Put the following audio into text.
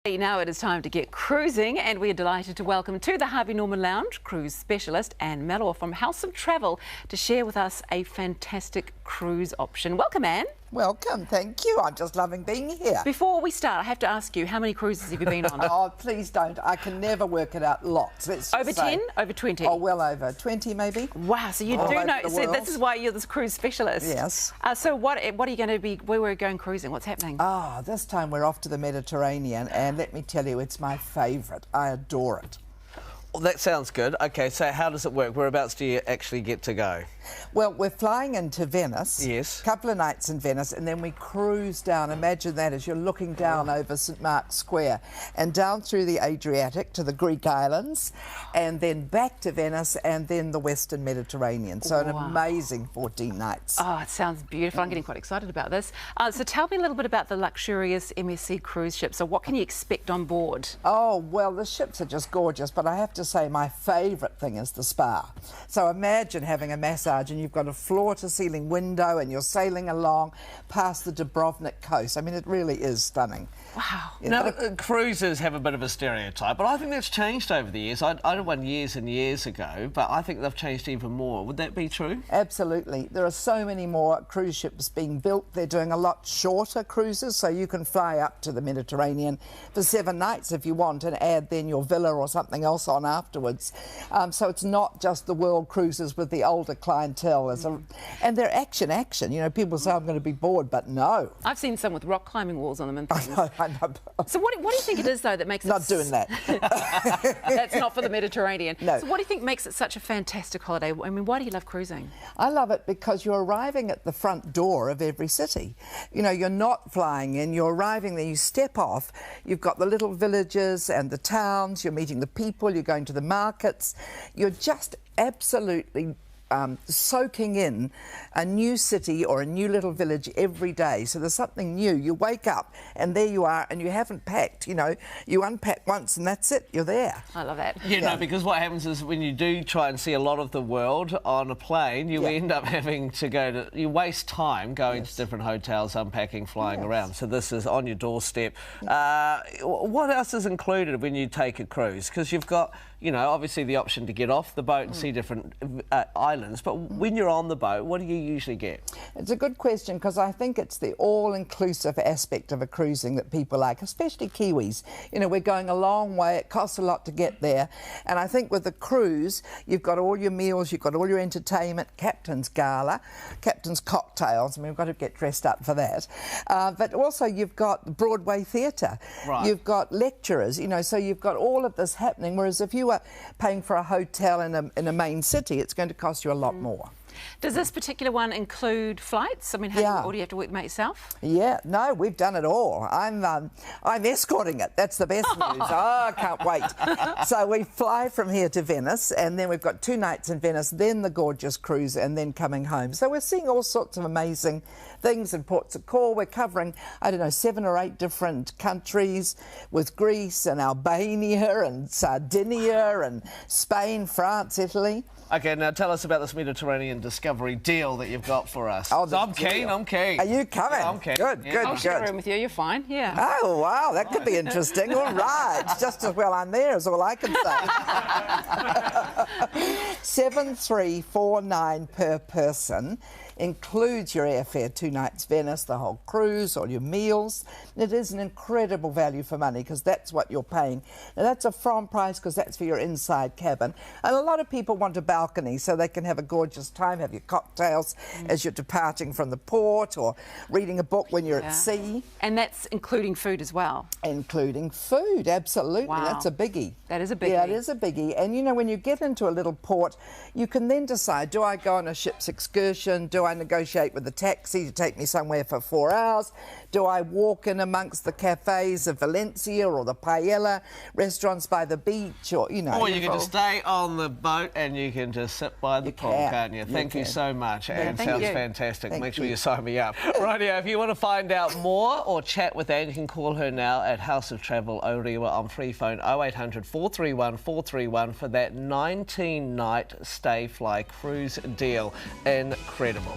Now it is time to get cruising, and we're delighted to welcome to the Harvey Norman Lounge cruise specialist Anne Mallow from House of Travel to share with us a fantastic cruise option. Welcome, Anne. Welcome, thank you. I'm just loving being here. Before we start, I have to ask you, how many cruises have you been on? Oh, please don't. I can never work it out. Lots. Over 10? Over 20? Oh, well over 20 maybe. Wow, so you do know. So this is why you're this cruise specialist. Yes. So what are you going to be, where we're going cruising? What's happening? Ah, this time we're off to the Mediterranean, and let me tell you, it's my favourite. I adore it. Well, that sounds good. Okay, so how does it work? Whereabouts do you actually get to go? Well, we're flying into Venice. Yes. A couple of nights in Venice, and then we cruise down. Imagine that as you're looking down over St Mark's Square and down through the Adriatic to the Greek islands, and then back to Venice, and then the Western Mediterranean. So an amazing 14 nights. Oh, it sounds beautiful. I'm getting quite excited about this. So tell me a little bit about the luxurious MSC cruise ship. So what can you expect on board? Oh, well, the ships are just gorgeous, but I have to say my favourite thing is the spa. So imagine having a massage and you've got a floor-to-ceiling window and you're sailing along past the Dubrovnik coast. I mean, it really is stunning. Wow. Now, cruises have a bit of a stereotype, but I think that's changed over the years. I did one years and years ago, but I think they've changed even more. Would that be true? Absolutely. There are so many more cruise ships being built. They're doing a lot shorter cruises, so you can fly up to the Mediterranean for 7 nights if you want and add then your villa or something else on afterwards. So it's not just the world cruises with the older clientele. And they're action. You know, people say, I'm going to be bored, but no. I've seen some with rock climbing walls on them and things. I know. So what do you think it is, though, that makes it... Not doing that. That's not for the Mediterranean. No. So what do you think makes it such a fantastic holiday? I mean, why do you love cruising? I love it because you're arriving at the front door of every city. You know, you're not flying in, you're arriving there, you step off, you've got the little villages and the towns, you're meeting the people, you're going to the markets. You're just absolutely soaking in a new city or a new little village every day. So there's something new. You wake up and there you are, and you haven't packed. You know, you unpack once and that's it, you're there. I love that. No, because what happens is when you do try and see a lot of the world on a plane, you end up having to you waste time going to different hotels, unpacking, flying around. So this is on your doorstep. What else is included when you take a cruise? Because you've got, you know, obviously the option to get off the boat and see different islands, but when you're on the boat, what do you usually get? It's a good question, because I think it's the all-inclusive aspect of a cruising that people like, especially Kiwis. You know, we're going a long way, it costs a lot to get there, and I think with the cruise, you've got all your meals, you've got all your entertainment, captain's gala, captain's cocktails. I mean, we've got to get dressed up for that. But also you've got Broadway theatre, you've got lecturers, you know, so you've got all of this happening, whereas if you were paying for a hotel in a main city, it's going to cost you a lot more. Does this particular one include flights? I mean, or do you have to work them out yourself? Yeah, no, we've done it all. I'm escorting it. That's the best news. Oh, I can't wait. So we fly from here to Venice, and then we've got 2 nights in Venice, then the gorgeous cruise, and then coming home. So we're seeing all sorts of amazing things in ports of call. We're covering, I don't know, 7 or 8 different countries with Greece and Albania and Sardinia and Spain, France, Italy. Okay, now tell us about this Mediterranean Discovery deal that you've got for us. Oh, I'm keen. Are you coming? Yeah, I'm keen. Good. I'll share a room with you, you're fine, yeah. Oh, wow, that could be interesting. All right, just as well I'm there is all I can say. 7,349 per person. Includes your airfare, 2 nights Venice, the whole cruise, all your meals. It is an incredible value for money, because that's what you're paying. Now, that's a from price, because that's for your inside cabin. And a lot of people want a balcony so they can have a gorgeous time, have your cocktails as you're departing from the port, or reading a book when you're at sea. And that's including food as well? Including food, absolutely. Wow. That's a biggie. That is a biggie. Yeah, it is a biggie. And, you know, when you get into a little port, you can then decide, do I go on a ship's excursion? Do I negotiate with the taxi to take me somewhere for 4 hours? Do I walk in amongst the cafes of Valencia or the paella restaurants by the beach, or, you know... Or you can just stay on the boat and you can just sit by the pool, can't you? Thank you so much, Anne. Sounds fantastic. Make sure you sign me up. Rightio, if you want to find out more or chat with Anne, you can call her now at House of Travel Orewa on free phone 0800 431 431 for that 19-night stay fly cruise deal. Incredible.